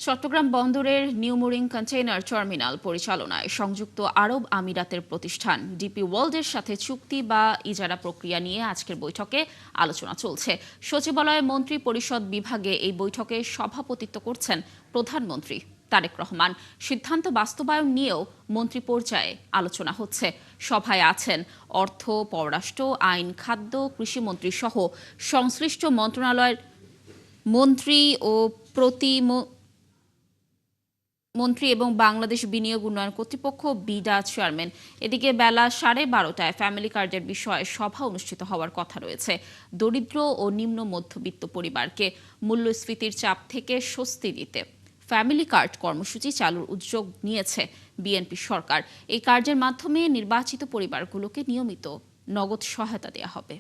চট্টগ্রাম বন্দরের new mooring container terminal পরিচালনায় সংযুক্ত আরব আমিরাতের প্রতিষ্ঠান ডিপি ওয়ার্ল্ডের সাথে চুক্তি বা ইজারা প্রক্রিয়া নিয়ে আজকের বৈঠকে আলোচনা চলছে। সচিবালয় মন্ত্রী পরিষদ বিভাগে এই বৈঠকে সভাপতিত্ব করছেন প্রধানমন্ত্রী তারেক রহমান। সিদ্ধান্ত বাস্তবায়ন নিয়েও মন্ত্রী পর্যায়ে আলোচনা হচ্ছে। সভায় আছেন অর্থ, পররাষ্ট্র, আইন, খাদ্য, কৃষিমন্ত্রী সহ সংশ্লিষ্ট মন্ত্রণালয়ের মন্ত্রী ও মন্ত্রী এবং বাংলাদেশ বিনিয়োগ উন্নয়ন কর্তৃপক্ষ বিডা চেয়ারম্যান। এদিকে বেলা 12:30টায় ফ্যামিলি কার্ডের বিষয়ে সভা অনুষ্ঠিত হওয়ার কথা রয়েছে। দরিদ্র ও নিম্ন মধ্যবিত্ত পরিবারকে মূল্যস্ফীতির চাপ থেকে স্বস্তি দিতে ফ্যামিলি কার্ড কর্মসূচি চালুর উদ্যোগ নিয়েছে বিএনপি সরকার। এই কার্ডের মাধ্যমে নির্বাচিত পরিবারগুলোকে নিয়মিত নগদ সহায়তা দেওয়া হবে।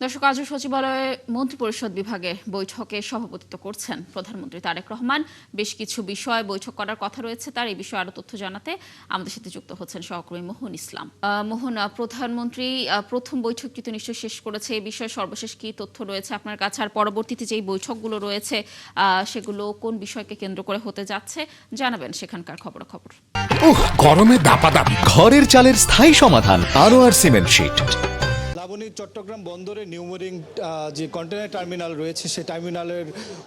দর্শক, আজ সচিবালয়ে মন্ত্রিপরিষদ বিভাগে বৈঠকে সভাপতিত্ব করছেন প্রধানমন্ত্রী তারেক রহমান। বেশ কিছু বিষয় বৈঠক করার কথা রয়েছে তার। এই বিষয়ে আরো তথ্য জানাতে আমাদের সাথে যুক্ত হচ্ছেন সহকর্মী মোহন ইসলাম। মোহন, প্রধানমন্ত্রী প্রথম বৈঠকটি তো নিশ্চয়ই শেষ করেছে। এই বিষয়ে সর্বশেষ কি তথ্য রয়েছে আপনার কাছে, আর পরবর্তীতে যেই বৈঠকগুলো রয়েছে সেগুলো কোন বিষয়কে কেন্দ্র করে হতে যাচ্ছে জানাবেন সেখানকার খবরাখবর। গরমে দাপাদাপি ঘরের চালের স্থায়ী সমাধান আনোয়ার সিমেন্ট শীট। চট্টগ্রাম বন্দরে নিউ মুরিং যে কন্টেনার টার্মিনাল রয়েছে সেই টার্মিনালের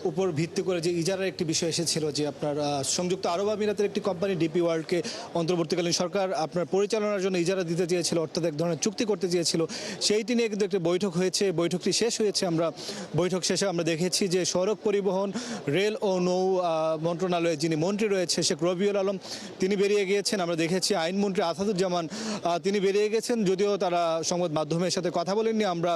উপর ভিত্তি করে যে ইজারার একটি বিষয় এসেছিল, যে আপনার সংযুক্ত আরব আমিরাতের একটি কোম্পানি ডিপি ওয়ার্ল্ডকে অন্তর্বর্তীকালীন সরকার আপনার পরিচালনার জন্য ইজারা দিতে চেয়েছিল, অর্থাৎ এক ধরনের চুক্তি করতে চেয়েছিল। সেইটি নিয়ে কিন্তু একটি বৈঠক হয়েছে। বৈঠকটি শেষ হয়েছে। বৈঠক শেষে আমরা দেখেছি যে সড়ক পরিবহন, রেল ও নৌ মন্ত্রণালয়ে যিনি মন্ত্রী রয়েছে শেখ রবিউল আলম তিনি বেরিয়ে গিয়েছেন। আমরা দেখেছি আইনমন্ত্রী আসাদুজ্জামান তিনি বেরিয়ে গেছেন, যদিও তারা সংবাদ মাধ্যমের সাথে কথা বলেননি। আমরা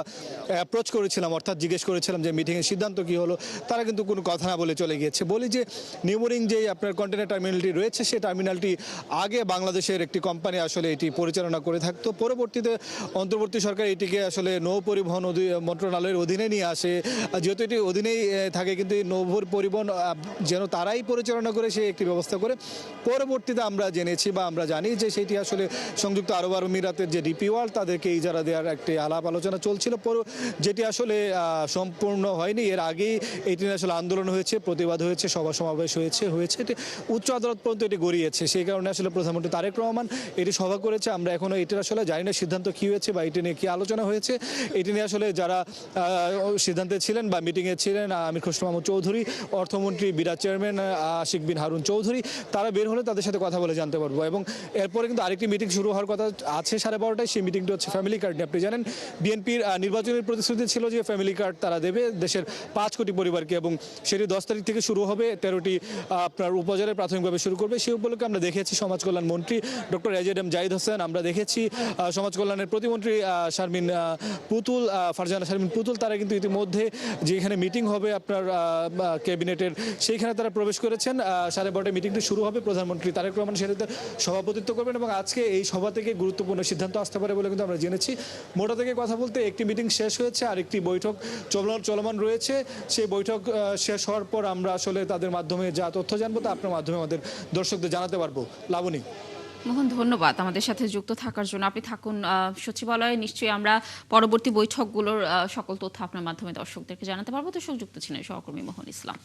অ্যাপ্রোচ করেছিলাম, অর্থাৎ জিজ্ঞেস করেছিলাম যে মিটিংয়ের সিদ্ধান্ত কী হলো। তারা কিন্তু কোনো কথা না বলে চলে গিয়েছে। বলি যে নিউ মুরিং যে আপনার কন্টেনার টার্মিনালটি রয়েছে সেই টার্মিনালটি আগে বাংলাদেশের একটি কোম্পানি আসলে এটি পরিচালনা করে থাকতো। পরবর্তীতে অন্তর্বর্তী সরকার এটিকে আসলে নৌ পরিবহন মন্ত্রণালয়ের অধীনে নিয়ে আসে। যেহেতু এটি অধীনেই থাকে, কিন্তু এই নৌ পরিবহন যেন তারাই পরিচালনা করে সেই একটি ব্যবস্থা করে। পরবর্তীতে আমরা জেনেছি বা আমরা জানি যে সেটি আসলে সংযুক্ত আরব আমিরাতের যে ডিপি ওয়ার্ল্ড তাদেরকে ইজারা দেওয়ার একটি আলাপ আলোচনা চলছিল, যেটি আসলে সম্পূর্ণ হয়নি। এর আগেই এটি আসলে আন্দোলন হয়েছে, প্রতিবাদ হয়েছে, সভা সমাবেশ হয়েছে এটি উচ্চ আদালত পর্যন্ত এটি গড়িয়েছে। সেই কারণে আসলে প্রধানমন্ত্রী তারেক রহমান এটি সভা করেছে। আমরা এখনো এটির আসলে জানি না সিদ্ধান্ত কী হয়েছে বা এটি নিয়ে কী আলোচনা হয়েছে। এটি নিয়ে আসলে যারা সিদ্ধান্তে ছিলেন বা মিটিংয়ে ছিলেন আমির খসরু মাহমুদ চৌধুরী, অর্থমন্ত্রী, বিডা চেয়ারম্যান আশিক বিন হারুন চৌধুরী, তারা বের হলে তাদের সাথে কথা বলে জানতে পারবো। এবং এরপরে কিন্তু আরেকটি মিটিং শুরু হওয়ার কথা আছে 12:30টায়। সেই মিটিংটি হচ্ছে ফ্যামিলি কার্ড নিয়ে। আপনি জানেন বিএনপির নির্বাচনের প্রতিশ্রুতি ছিল যে ফ্যামিলি কার্ড তারা দেবে দেশের 5 কোটি পরিবারকে, এবং সেটি 10 তারিখ থেকে শুরু হবে। 13টি আপনার উপজেলায় প্রাথমিকভাবে শুরু করবে। সেই উপলক্ষে আমরা দেখেছি সমাজ কল্যাণ মন্ত্রী doctor AZ M Zahid Hossain, আমরা দেখেছি সমাজ কল্যাণের প্রতিমন্ত্রী ফারজানা শারমিন পুতুল, তারা কিন্তু ইতিমধ্যে যেখানে মিটিং হবে আপনার ক্যাবিনেটের সেইখানে তারা প্রবেশ করেছেন। 12:30টায় মিটিংটি শুরু হবে। প্রধানমন্ত্রী তারেক রহমান সেটাতে সভাপতিত্ব করবেন এবং আজকে এই সভা থেকে গুরুত্বপূর্ণ সিদ্ধান্ত আসতে পারে বলে কিন্তু আমরা জেনেছি। মোটা থেকে কথা বলতে একটি মিটিং শেষ হয়েছে, আরেকটি বৈঠক চলমান রয়েছে। সেই বৈঠক শেষ হওয়ার পর আমরা আসলে তাদের মাধ্যমে যা তথ্য জানবো তা আপনার মাধ্যমে আমাদের দর্শকদের জানাতে পারবো। লাবণী। মোহন, ধন্যবাদ আমাদের সাথে যুক্ত থাকার জন্য। আপনি থাকুন সচিবালয়ে। নিশ্চয়ই আমরা পরবর্তী বৈঠকগুলোর সকল তথ্য আপনার মাধ্যমে দর্শকদেরকে জানাতে পারবো। তো যুক্ত ছিলেন সহকর্মী মোহন ইসলাম।